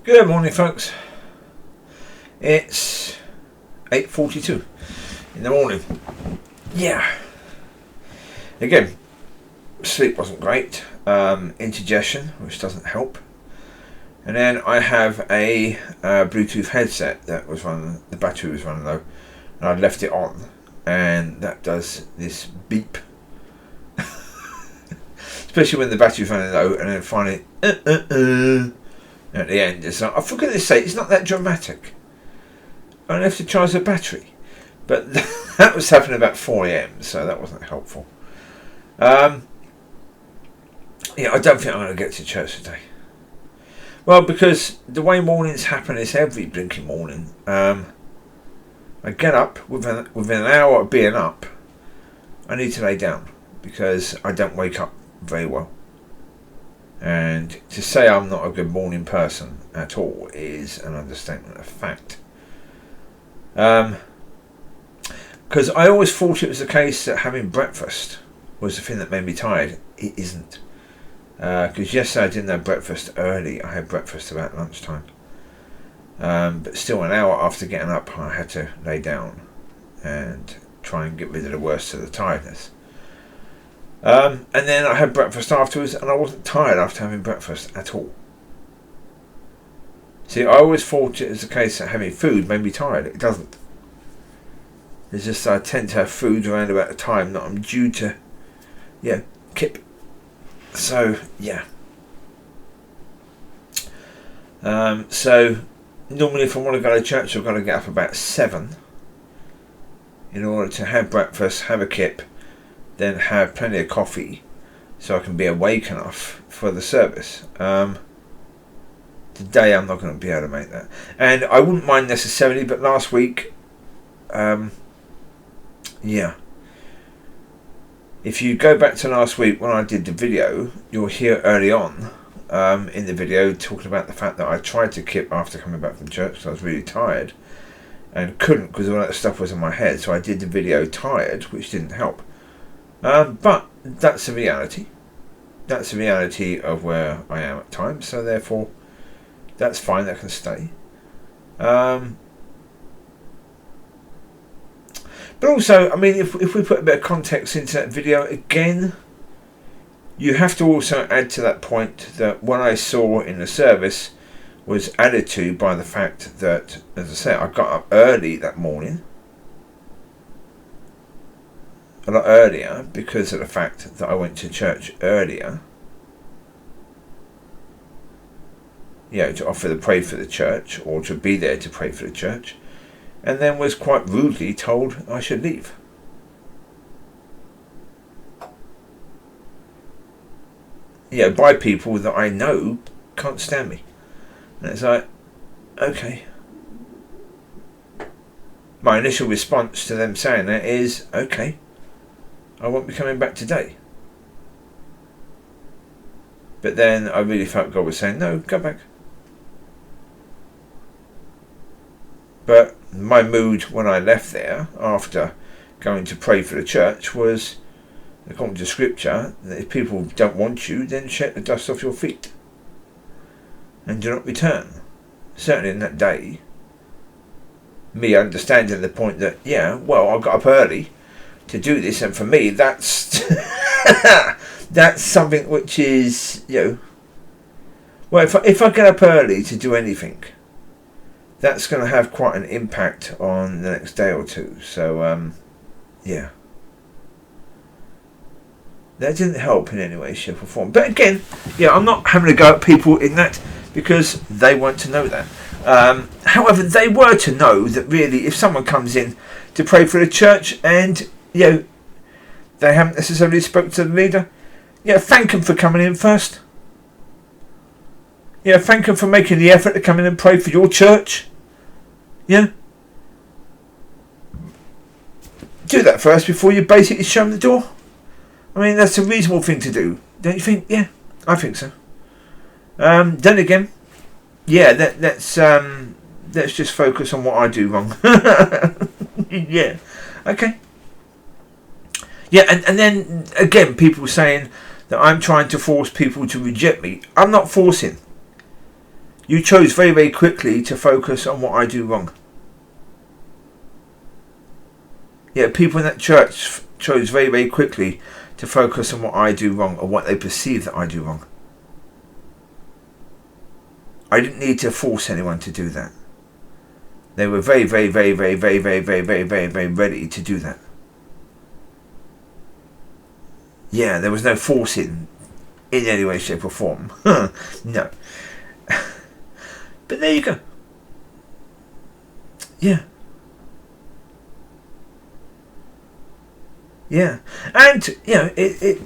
Good morning, folks. It's 8:42 in the morning. Yeah. Again, sleep wasn't great. Indigestion, which doesn't help. And then I have a Bluetooth headset that was running. The battery was running low, and I left it on, and that does this beep. Especially when the battery's running low, and then finally at the end, it's like, for goodness sake, it's not that dramatic. I only have to charge the battery. But that was happening about 4 a.m, so that wasn't helpful. I don't think I'm going to get to church today. Well, because the way mornings happen is every blinking morning. I get up, within an hour of being up, I need to lay down, because I don't wake up very well. And to say I'm not a good morning person at all is an understatement of fact. Because I always thought it was the case that having breakfast was the thing that made me tired. It isn't. Because yesterday I didn't have breakfast early. I had breakfast about lunchtime. But still, an hour after getting up, I had to lay down and try and get rid of the worst of the tiredness. And then I had breakfast afterwards, and I wasn't tired after having breakfast at all. See, I always thought it was the case that having food made me tired. It doesn't. It's just I tend to have food around about the time that I'm due to, kip. So, yeah. So, normally if I want to go to church, I've got to get up about 7 in order to have breakfast, have a kip, then have plenty of coffee so I can be awake enough for the service. Today I'm not going to be able to make that. And I wouldn't mind necessarily, but last week, if you go back to last week when I did the video, you'll hear early on in the video talking about the fact that I tried to kip after coming back from church because I was really tired and couldn't because all that stuff was in my head. So I did the video tired, which didn't help. But that's the reality. That's the reality of where I am at times. So therefore, that's fine. That can stay. But also, I mean, if we put a bit of context into that video again, you have to also add to that point that what I saw in the service was added to by the fact that, as I say, I got up early that morning. A lot earlier because of the fact that I went to church earlier. To offer to pray for the church or to be there to pray for the church. And then was quite rudely told I should leave. By people that I know can't stand me. And it's like, okay. My initial response to them saying that is, okay, I won't be coming back today. But then I really felt God was saying, no, go back. But my mood when I left there, after going to pray for the church, was, according to scripture, that if people don't want you, then shake the dust off your feet. And do not return. Certainly in that day, me understanding the point that, I got up early to do this, and for me that's that's something which is, if I get up early to do anything, that's going to have quite an impact on the next day or two. So that didn't help in any way, shape or form. But again, I'm not having to go at people in that because they weren't to know that. However, they were to know that really if someone comes in to pray for the church and they haven't necessarily spoken to the leader, thank them for coming in first. Thank them for making the effort to come in and pray for your church. Do that first before you basically show them the door. I mean, that's a reasonable thing to do, don't you think? Yeah, I think so. Then again, let's just focus on what I do wrong. Okay. And then again, people saying that I'm trying to force people to reject me. I'm not forcing. You chose very, very quickly to focus on what I do wrong. Yeah, people in that church chose very, very quickly to focus on what I do wrong, or what they perceive that I do wrong. I didn't need to force anyone to do that. They were very, very, very, very, very, very, very, very, very, very ready to do that. Yeah, there was no forcing in any way, shape or form. No. But there you go. Yeah. Yeah. And, you know, it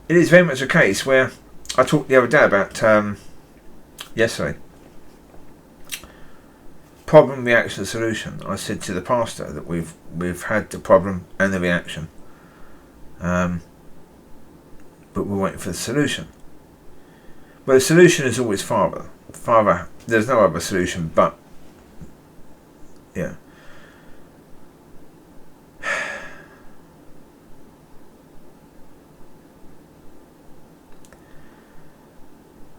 is very much a case where I talked the other day about, yesterday, problem, reaction, solution. I said to the pastor that we've had the problem and the reaction. But we're waiting for the solution. Well, the solution is always Father. Father, there's no other solution but, yeah.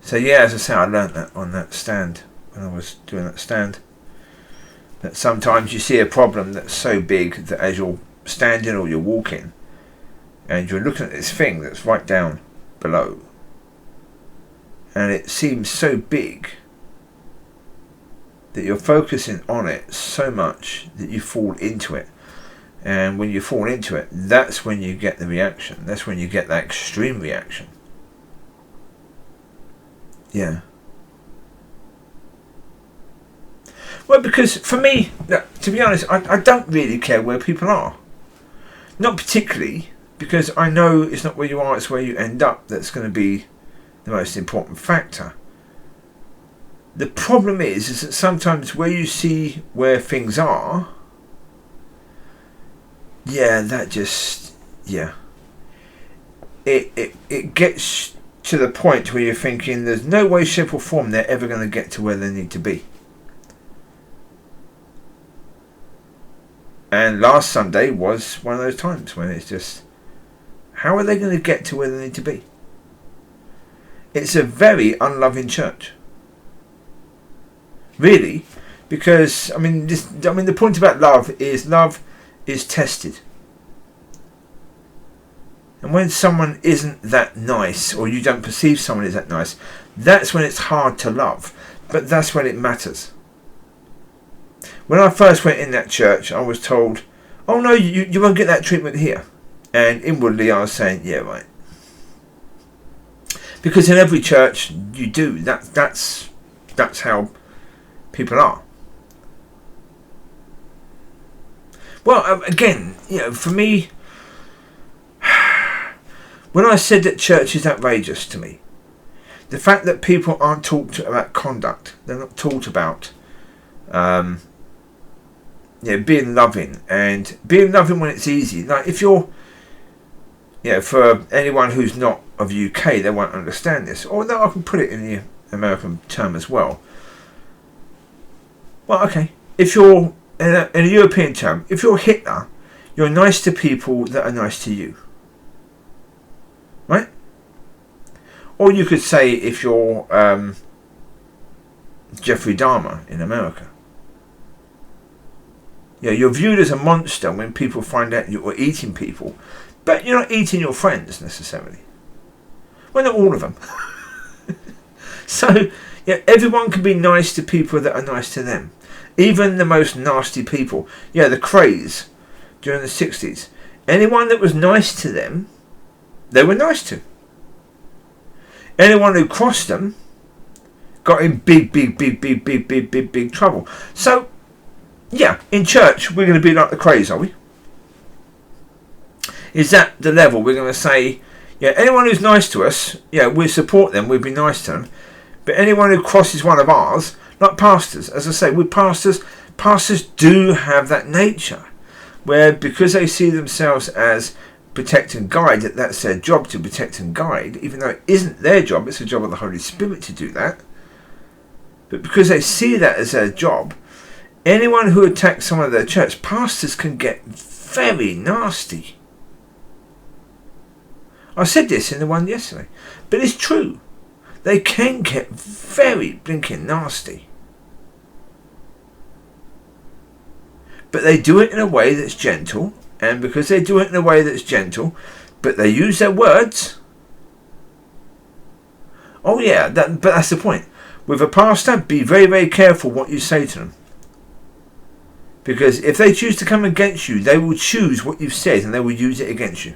So yeah, as I say, I learnt that on that stand, when I was doing that stand, that sometimes you see a problem that's so big that as you're standing or you're walking, and you're looking at this thing that's right down below, and it seems so big that you're focusing on it so much that you fall into it. And when you fall into it, that's when you get the reaction. That's when you get that extreme reaction. Yeah. Well, because for me, to be honest, I don't really care where people are. Not particularly, because I know it's not where you are, it's where you end up that's going to be the most important factor. The problem is that sometimes where you see where things are, yeah, that just, yeah. It gets to the point where you're thinking there's no way, shape or form they're ever going to get to where they need to be. And last Sunday was one of those times when it's just, how are they going to get to where they need to be? It's a very unloving church. Really, because the point about love is tested. And when someone isn't that nice, or you don't perceive someone is that nice, that's when it's hard to love. But that's when it matters. When I first went in that church, I was told, oh no, you won't get that treatment here. And inwardly I was saying, yeah, right. Because in every church you do. That's how people are. Well, again, for me, when I said that church is outrageous to me, the fact that people aren't taught about conduct, they're not taught about being loving, and being loving when it's easy. Like if you're, for anyone who's not of UK, they won't understand this. Although I can put it in the American term as well. Well, okay, if you're in a European term, if you're Hitler, you're nice to people that are nice to you, right? Or you could say if you're Jeffrey Dahmer in America. You're viewed as a monster when people find out you're eating people, but you're not eating your friends necessarily. Well, not all of them. So, everyone can be nice to people that are nice to them. Even the most nasty people. The Crays during the 60s. Anyone that was nice to them, they were nice to. Anyone who crossed them got in big trouble. So, in church, we're going to be like the Crays, are we? Is that the level? We're going to say, anyone who's nice to us, we support them, we'll be nice to them. But anyone who crosses one of ours, like pastors, as I say, with pastors do have that nature, where because they see themselves as protect and guide, that's their job to protect and guide, even though it isn't their job, it's the job of the Holy Spirit to do that. But because they see that as their job, anyone who attacks someone of their church, pastors can get very nasty. I said this in the one yesterday, but it's true. they can get very blinking nasty. But they do it in a way that's gentle, and because they do it in a way that's gentle, but they use their words. Oh yeah, but that's the point. With a pastor, be very, very careful what you say to them. Because if they choose to come against you, they will choose what you've said and they will use it against you.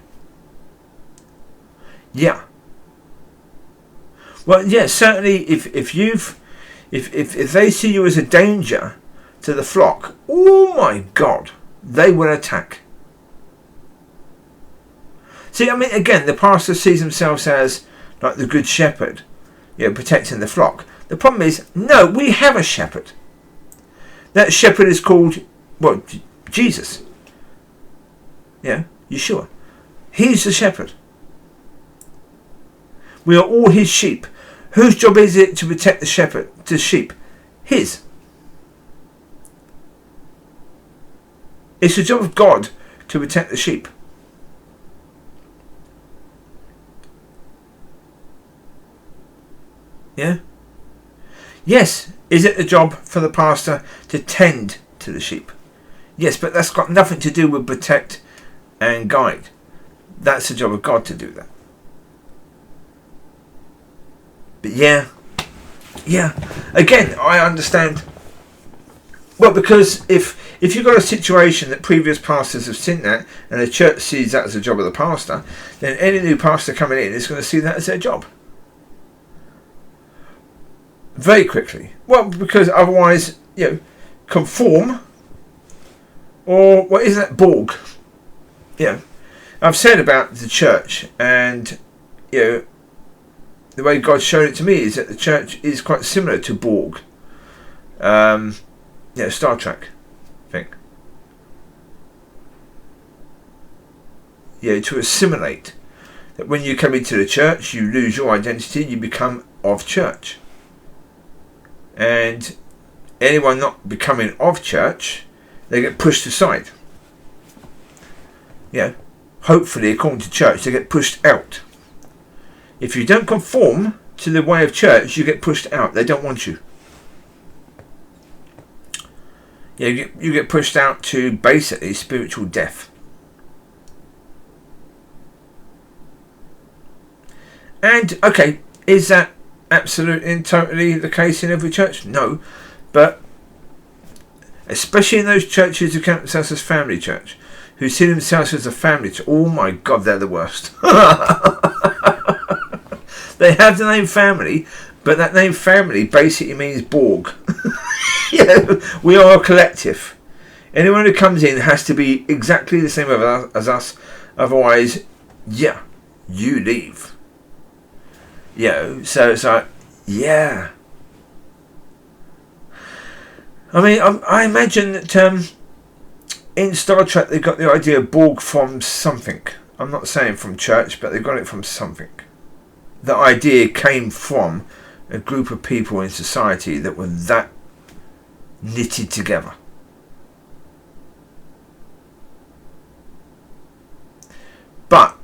Yeah. Well, yeah, certainly if they see you as a danger to the flock, oh my God, they will attack. See, I mean, again, the pastor sees themselves as like the good shepherd, protecting the flock. The problem is, no, we have a shepherd. That shepherd is called, Jesus. Yeah, Yeshua. He's the shepherd. We are all his sheep. Whose job is it to protect the sheep? His. It's the job of God to protect the sheep. Yeah? Yes, is it the job for the pastor to tend to the sheep? Yes, but that's got nothing to do with protect and guide. That's the job of God to do that. But yeah. Again, I understand. Well, because if you've got a situation that previous pastors have seen that, and the church sees that as the job of the pastor, then any new pastor coming in is going to see that as their job. Very quickly. Well, because otherwise, conform, or what is that, Borg? I've said about the church, and the way God showed it to me is that the church is quite similar to Borg. Star Trek thing. To assimilate. That when you come into the church, you lose your identity, you become of church. And anyone not becoming of church, they get pushed aside. Hopefully, according to church, they get pushed out. If you don't conform to the way of church, you get pushed out. They don't want you. You get pushed out to basically spiritual death. And, okay, is that absolutely and totally the case in every church? No. But, especially in those churches who count themselves as family church, who see themselves as a family church, oh my God, they're the worst. They have the name family, but that name family basically means Borg. We are a collective. Anyone who comes in has to be exactly the same as us. Otherwise, you leave. So it's like, I mean, I imagine that in Star Trek they got the idea of Borg from something. I'm not saying from church, but they got it from something. The idea came from a group of people in society that were that knitted together. But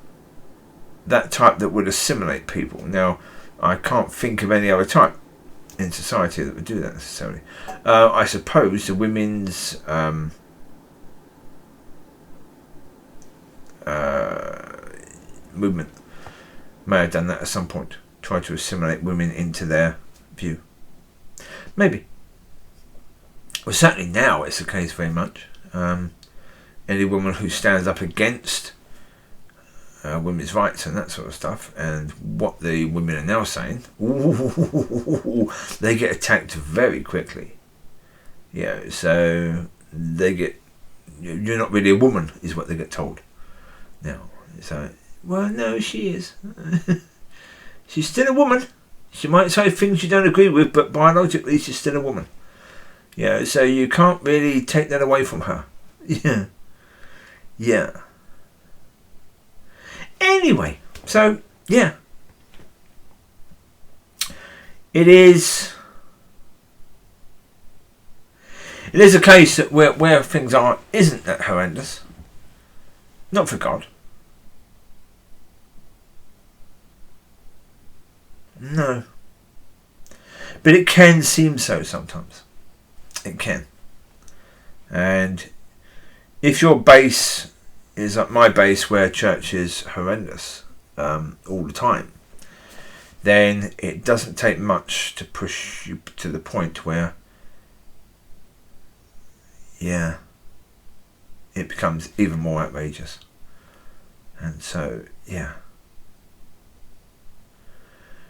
that type that would assimilate people. Now, I can't think of any other type in society that would do that necessarily. I suppose the women's movement may have done that at some point. Try to assimilate women into their view. Maybe. Well, certainly now it's the case very much. Any woman who stands up against women's rights and that sort of stuff, and what the women are now saying, they get attacked very quickly. So they get, you're not really a woman, is what they get told. Now, so, well, no, she is. She's still a woman. She might say things you don't agree with, but biologically she's still a woman. So you can't really take that away from her. Anyway, so, it is a case that where things are isn't that horrendous. Not for God. No. But it can seem so sometimes. It can. And if your base is like my base, where church is horrendous all the time, then it doesn't take much to push you to the point where, yeah, it becomes even more outrageous. And so, yeah.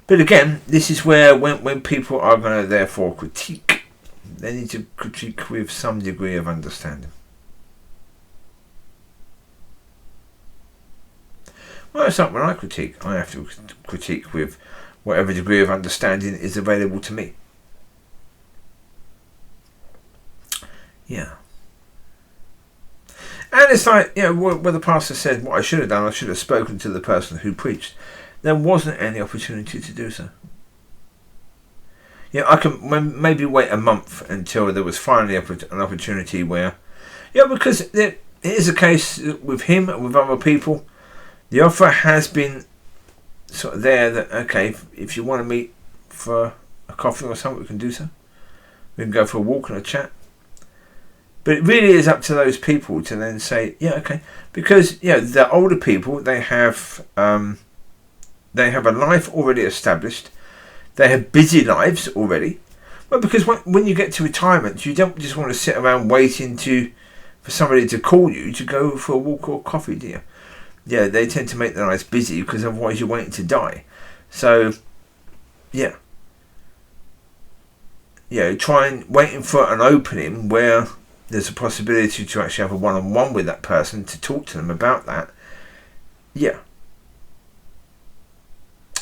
But again, this is where when people are going to therefore critique, they need to critique with some degree of understanding. Well, it's not when I critique. I have to critique with whatever degree of understanding is available to me. Yeah. And it's like, where the pastor said what I should have done, I should have spoken to the person who preached. There wasn't any opportunity to do so. I can maybe wait a month until there was finally an opportunity where, because it is a case with him and with other people, the offer has been sort of there that, okay, if you want to meet for a coffee or something, we can do so. We can go for a walk and a chat. But it really is up to those people to then say, yeah, okay. Because, the older people, they have a life already established. They have busy lives already. Well, because when you get to retirement, you don't just want to sit around waiting for somebody to call you to go for a walk or coffee, do you? Yeah, they tend to make their lives busy because otherwise you're waiting to die. So, yeah. Waiting for an opening where there's a possibility to actually have a one-on-one with that person to talk to them about that. Yeah.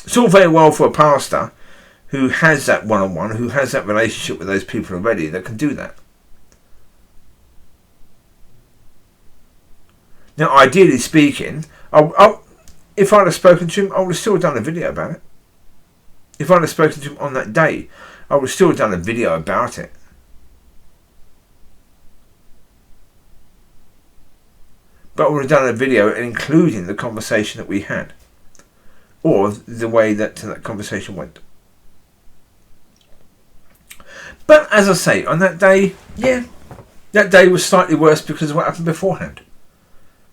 It's all very well for a pastor who has that one-on-one, who has that relationship with those people already, that can do that. Now, ideally speaking, if I'd have spoken to him, I would have still done a video about it. If I'd have spoken to him on that day, I would have still done a video about it. But I would have done a video including the conversation that we had, or the way that conversation went. But as I say, on that day, that day was slightly worse because of what happened beforehand.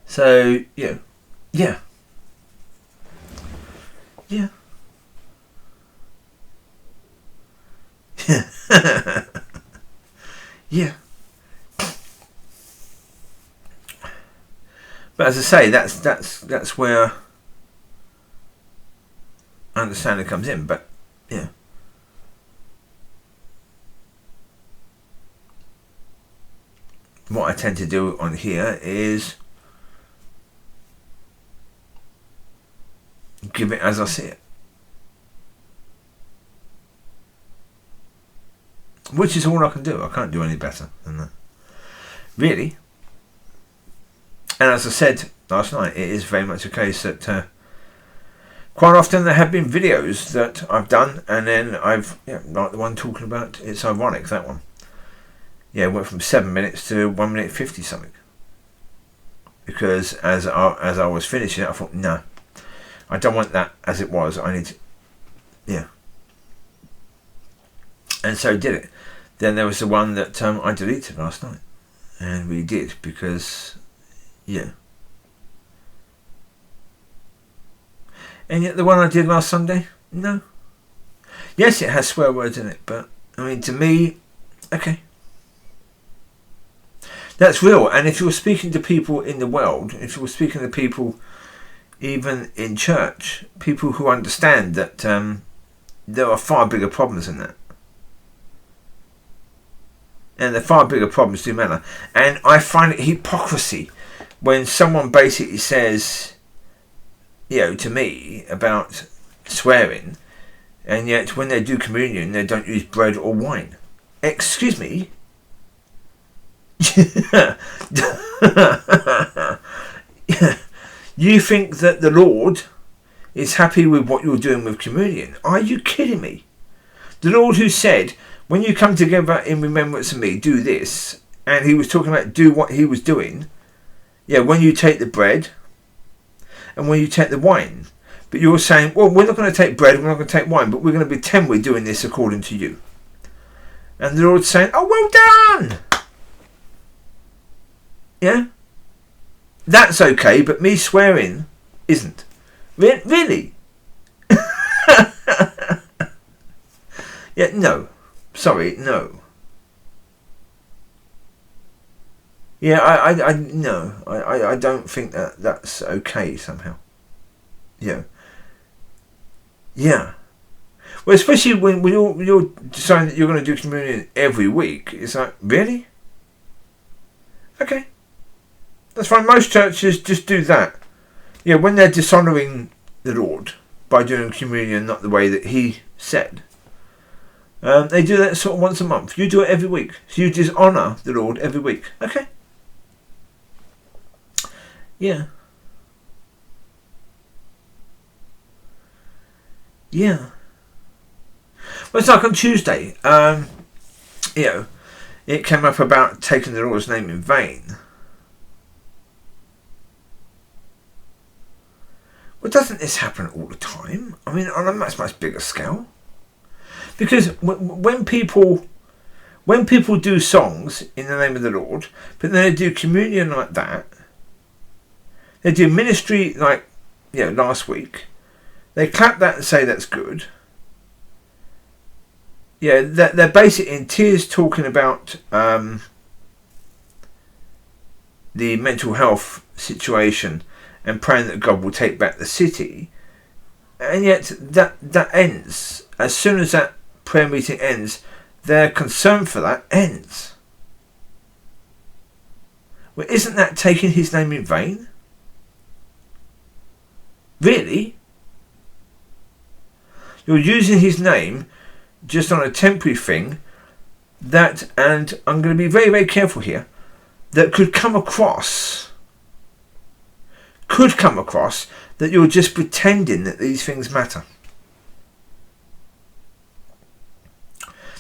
So, yeah. Yeah. Yeah. But as I say, that's where understanding comes in. But yeah. What I tend to do on here is give it as I see it. Which is all I can do. I can't do any better than that. Really. And as I said last night, it is very much a case that quite often there have been videos that I've done, and then I've, like the one talking about, it's ironic, that one. It went from 7 minutes to 1 minute 50 something. Because as I was finishing it, I thought, no, I don't want that as it was. I need to, and so did it. Then there was the one that I deleted last night, and we did because, and yet the one I did last Sunday, no. Yes, it has swear words in it, but I mean, to me, okay, that's real. And if you're speaking to people in the world, if you're speaking to people even in church, people who understand that there are far bigger problems than that. And the far bigger problems do matter. And I find it hypocrisy when someone basically says, to me about swearing, and yet when they do communion, they don't use bread or wine. Excuse me? You think that the Lord is happy with what you're doing with communion? Are you kidding me? The Lord who said, when you come together in remembrance of me, do this. And he was talking about do what he was doing. When you take the bread and when you take the wine. But you're saying, well, we're not going to take bread, we're not going to take wine, but we're going to pretend we're doing this according to you. And the Lord's saying, oh, well done. Yeah? That's okay, but me swearing isn't. Really? Yeah, no. Sorry, no. Yeah, I don't think that's okay somehow. Yeah. Yeah. Well, especially when you're deciding that you're going to do communion every week. It's like, really? Okay. That's fine. Most churches just do that. Yeah, when they're dishonouring the Lord by doing communion not the way that He said, they do that sort of once a month. You do it every week. So you dishonour the Lord every week. Okay. Yeah. Yeah. Well, it's like on Tuesday, it came up about taking the Lord's name in vain. Well, doesn't this happen all the time? I mean, on a much, much bigger scale. Because when people do songs in the name of the Lord, but then they do communion like that, they do ministry like, last week, they clap that and say that's good. Yeah, they're basically in tears talking about the mental health situation and praying that God will take back the city. And yet that ends. As soon as that prayer meeting ends, their concern for that ends. Well, isn't that taking His name in vain? Really? You're using His name just on a temporary thing that, and I'm going to be very, very careful here, that could come across that you're just pretending that these things matter.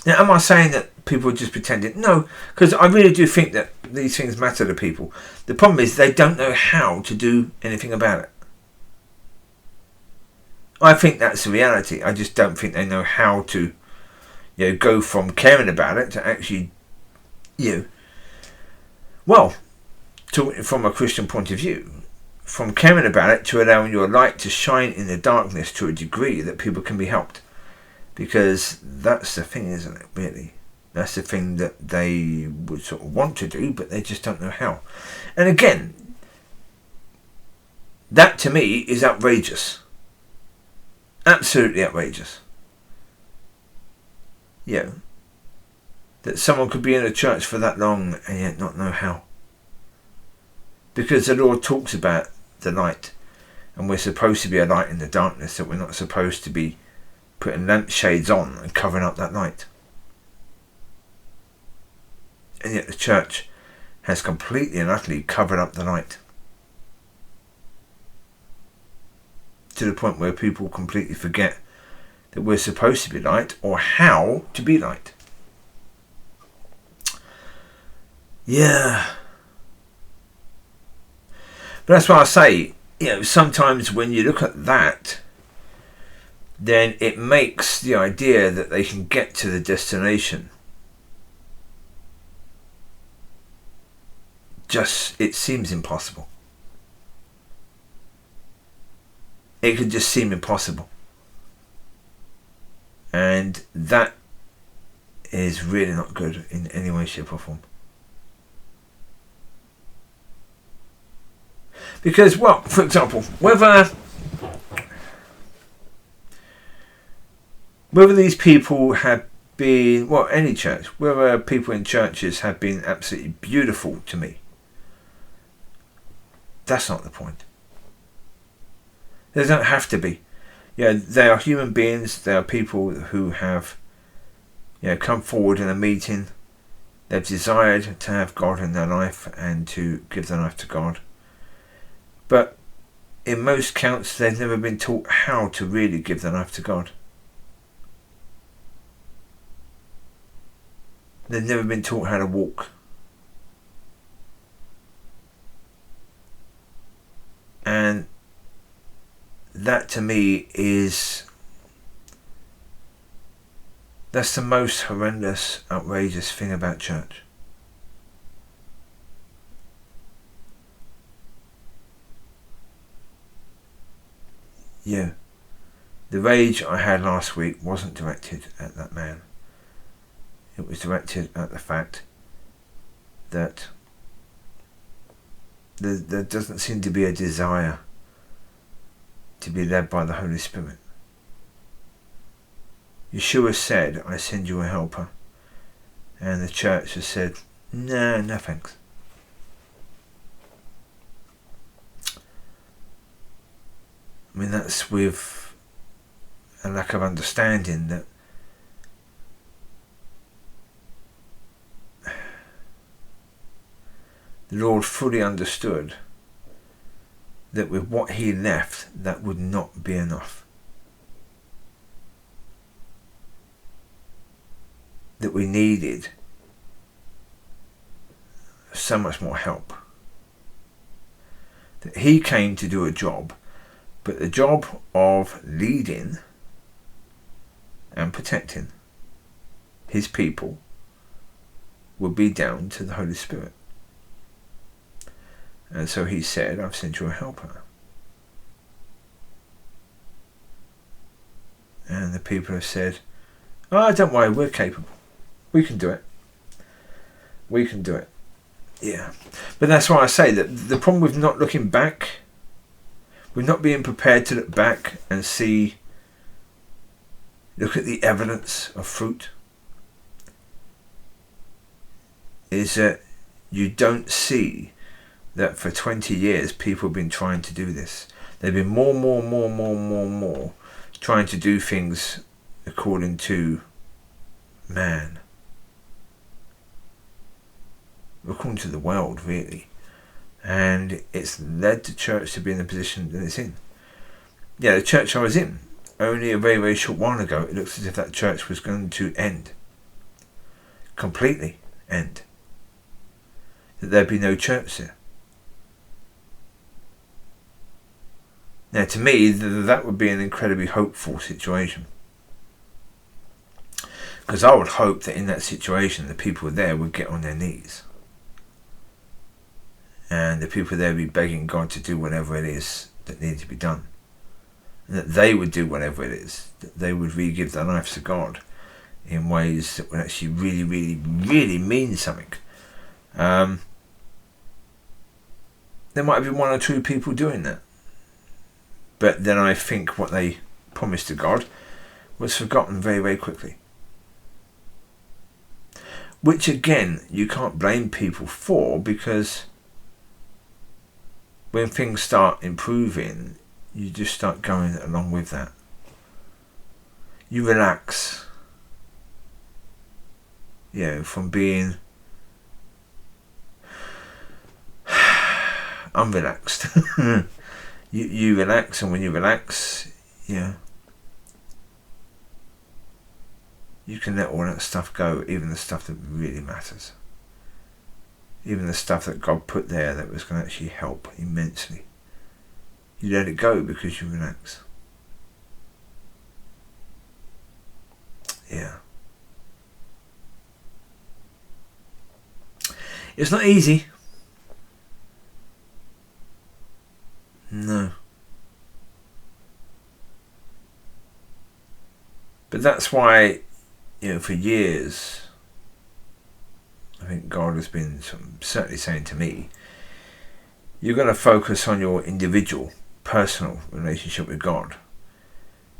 Now, am I saying that people are just pretending? No, because I really do think that these things matter to people. The problem is they don't know how to do anything about it. I think that's the reality. I just don't think they know how to go from caring about it to actually, from a Christian point of view, from caring about it to allowing your light to shine in the darkness to a degree that people can be helped. Because that's the thing, isn't it, really? That's the thing that they would sort of want to do, but they just don't know how. And again, that to me is outrageous. Absolutely outrageous. That someone could be in a church for that long and yet not know how. Because the Lord talks about the light, and we're supposed to be a light in the darkness, that we're not supposed to be putting lampshades on and covering up that light. And yet the church has completely and utterly covered up the light. To the point where people completely forget that we're supposed to be light or how to be light. Yeah. But that's why I say, sometimes when you look at that, then it makes the idea that they can get to the destination it seems impossible. It could just seem impossible. And that is really not good in any way, shape or form. Because, for example, whether these people have been, any church, whether people in churches have been absolutely beautiful to me, that's not the point. They don't have to be. They are human beings. They are people who have, come forward in a meeting. They've desired to have God in their life and to give their life to God. But in most counts, they've never been taught how to really give their life to God. They've never been taught how to walk. And that to me is That's the most horrendous, outrageous thing about church. Yeah. The rage I had last week wasn't directed at that man. It was directed at the fact that there doesn't seem to be a desire to be led by the Holy Spirit. Yeshua said, I send you a helper. And the church has said, no thanks. I mean, that's with a lack of understanding that the Lord fully understood that with what he left, that would not be enough. That we needed so much more help. That he came to do a job, but the job of leading and protecting his people would be down to the Holy Spirit. And so he said, I've sent you a helper. And the people have said, oh, don't worry, we're capable. We can do it. We can do it. Yeah. But that's why I say that the problem with not looking back, with not being prepared to look back and look at the evidence of fruit, is that you don't see that for 20 years people have been trying to do this. They've been more trying to do things according to man. According to the world, really. And it's led the church to be in the position that it's in. Yeah, the church I was in, only a very short while ago, it looks as if that church was going to end. Completely end. That there'd be no church there. Now, to me, that would be an incredibly hopeful situation. Because I would hope that in that situation, the people there would get on their knees. And the people there would be begging God to do whatever it is that needed to be done. And that they would do whatever it is. That they would re-give their lives to God in ways that would actually really mean something. There might have been one or two people doing that. But then I think what they promised to God was forgotten very quickly. Which again, you can't blame people for, because when things start improving, you just start going along with that. You relax. From being unrelaxed. You relax, and when you relax, you can let all that stuff go, even the stuff that really matters. Even the stuff that God put there that was going to actually help immensely. You let it go because you relax. Yeah. It's not easy. No. But that's why, for years, I think God has been certainly saying to me, you're going to focus on your individual, personal relationship with God.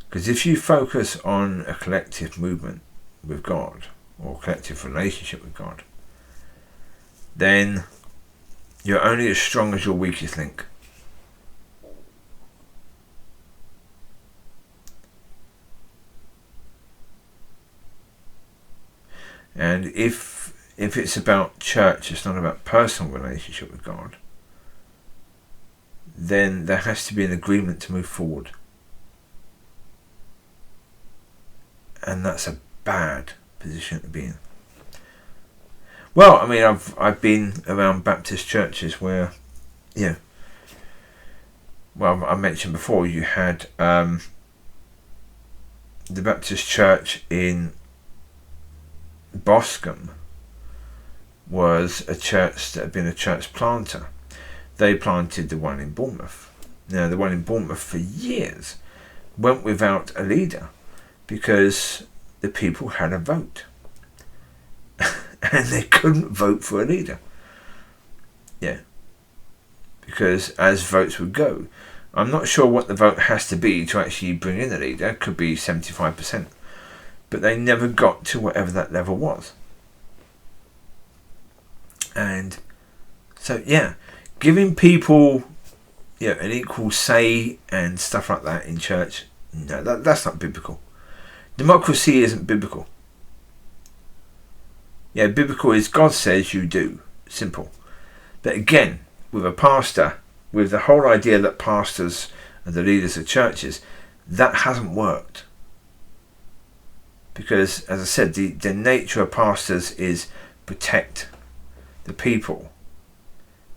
Because if you focus on a collective movement with God, or collective relationship with God, then you're only as strong as your weakest link. And if it's about church, it's not about personal relationship with God, then there has to be an agreement to move forward. And that's a bad position to be in. Well, I mean, I've been around Baptist churches where, well, I mentioned before, you had the Baptist church in Boscombe was a church that had been a church planter. They planted the one in Bournemouth. Now, the one in Bournemouth for years went without a leader because the people had a vote. And they couldn't vote for a leader. Yeah. Because as votes would go, I'm not sure what the vote has to be to actually bring in a leader. It could be 75%. But they never got to whatever that level was. And so, yeah, giving people an equal say and stuff like that in church, no, that's not biblical. Democracy isn't biblical. Yeah, biblical is God says you do. Simple. But again, with a pastor, with the whole idea that pastors are the leaders of churches, that hasn't worked. Because, as I said, the nature of pastors is protect the people.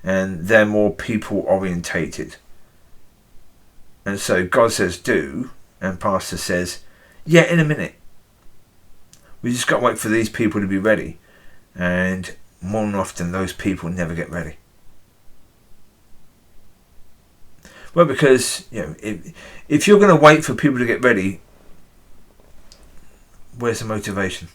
And they're more people orientated. And so God says do, and pastor says, yeah, in a minute. We just got to wait for these people to be ready. And more than often, those people never get ready. Well, because if you're going to wait for people to get ready, where's the motivation?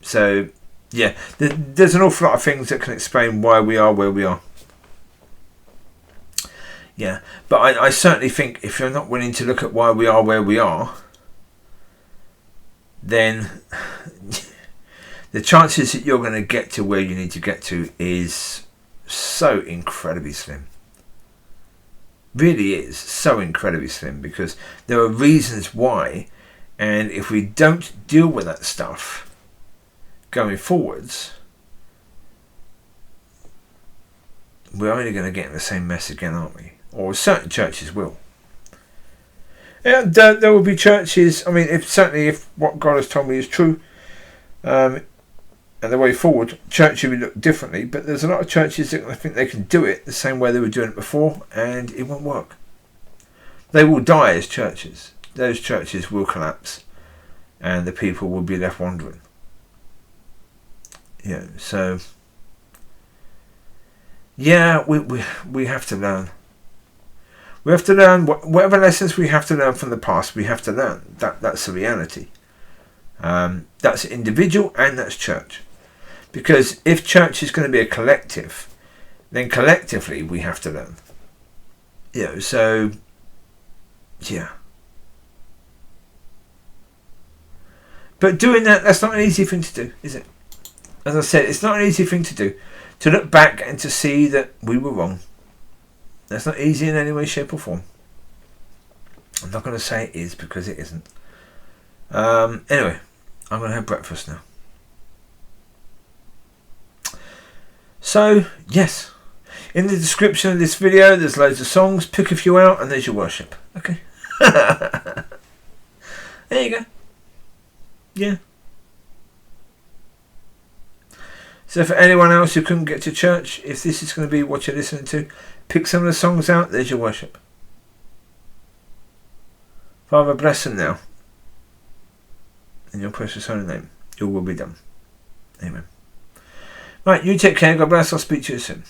So, yeah, there's an awful lot of things that can explain why we are where we are. Yeah, but I certainly think if you're not willing to look at why we are where we are, then the chances that you're going to get to where you need to get to is so incredibly slim. Really is so incredibly slim, because there are reasons why, and if we don't deal with that stuff going forwards, we're only going to get in the same mess again, aren't we? Or certain churches will. And there will be churches, I mean, if what God has told me is true, and the way forward, churches will look differently, but there's a lot of churches that I think they can do it the same way they were doing it before, and it won't work. They will die as churches. Those churches will collapse, and the people will be left wandering. Yeah, so yeah, we have to learn. We have to learn whatever lessons we have to learn from the past. We have to learn that's the reality. That's individual and that's church. Because if church is going to be a collective, then collectively we have to learn. So yeah. But doing that's not an easy thing to do, is it? As I said, it's not an easy thing to do. To look back and to see that we were wrong. That's not easy in any way, shape or form. I'm not going to say it is, because it isn't. Anyway, I'm going to have breakfast now. So, yes. In the description of this video, there's loads of songs. Pick a few out and there's your worship. Okay. There you go. Yeah. So for anyone else who couldn't get to church, if this is going to be what you're listening to, pick some of the songs out, there's your worship. Father, bless them now. In your precious holy name, your will be done. Amen. Right, you take care. God bless. I'll speak to you soon.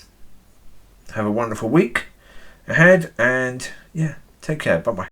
Have a wonderful week ahead, and yeah, take care. Bye-bye.